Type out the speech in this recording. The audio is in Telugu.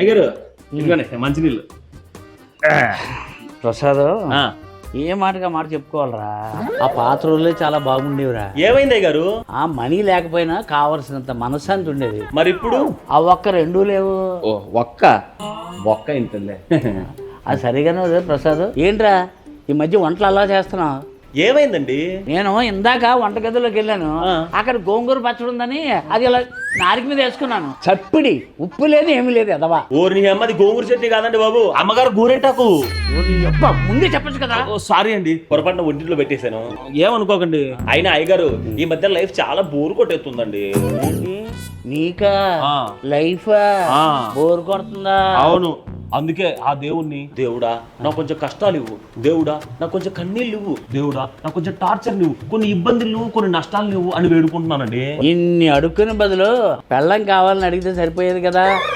అయ్యారు ఇదిగోనే మంచినీళ్ళు. ప్రసాద్ ఏ మాటగా మాట చెప్పుకోవాలరా, ఆ పాత రోజులే చాలా బాగుండేవిరా. ఏమైంది అయ్యారు? ఆ మనీ లేకపోయినా కావలసినంత మనశ్శాంతి ఉండేది. మరి ఇప్పుడు ఆ ఒక్క రెండూ లేవు. ఓ ఒక్క ఇంతలే. అది సరిగానే ఉంది ప్రసాద్. ఏంట్రా ఈ మధ్య వంటలు అలా చేస్తున్నావు? ఏమైందండి? నేను ఇందాక వంటగదిలోకి వెళ్ళాను, అక్కడ గోంగూర పచ్చడి ఉందని అది ఇలా నారికి మీద వేసుకున్నాను. చప్పిడి ఉప్పు లేదు ఏమీ లేదు ఎదవా. ఓరి అమ్మది గోంగూర చట్నీ కాదండి బాబు, అమ్మగారు గోరెంటాకు. ముందే చెప్పచ్చు కదా. సారీ అండి, పొరపాటున ఒంటిలో పెట్టేశాను, ఏమనుకోకండి. అయినా అయ్యగారు ఈ మధ్య లైఫ్ చాలా బోర్ కొట్టేస్తుందండి. నీకా లైఫ్ బోర్ కొడుతుందా? అవును, అందుకే ఆ దేవుణ్ణి, దేవుడా నాకు కొంచెం కష్టాలు ఇవ్వు, దేవుడా నాకు కొంచెం కన్నీళ్ళు ఇవ్వు, దేవుడా నాకు కొంచెం టార్చర్ ఇవ్వు, కొన్ని ఇబ్బందులు ఇవ్వు, కొన్ని నష్టాలు ఇవ్వు అని వేడుకుంటున్నానండి. ఇన్ని అడుక్కునే బదులు పెళ్ళం కావాలని అడిగితే సరిపోయేది కదా.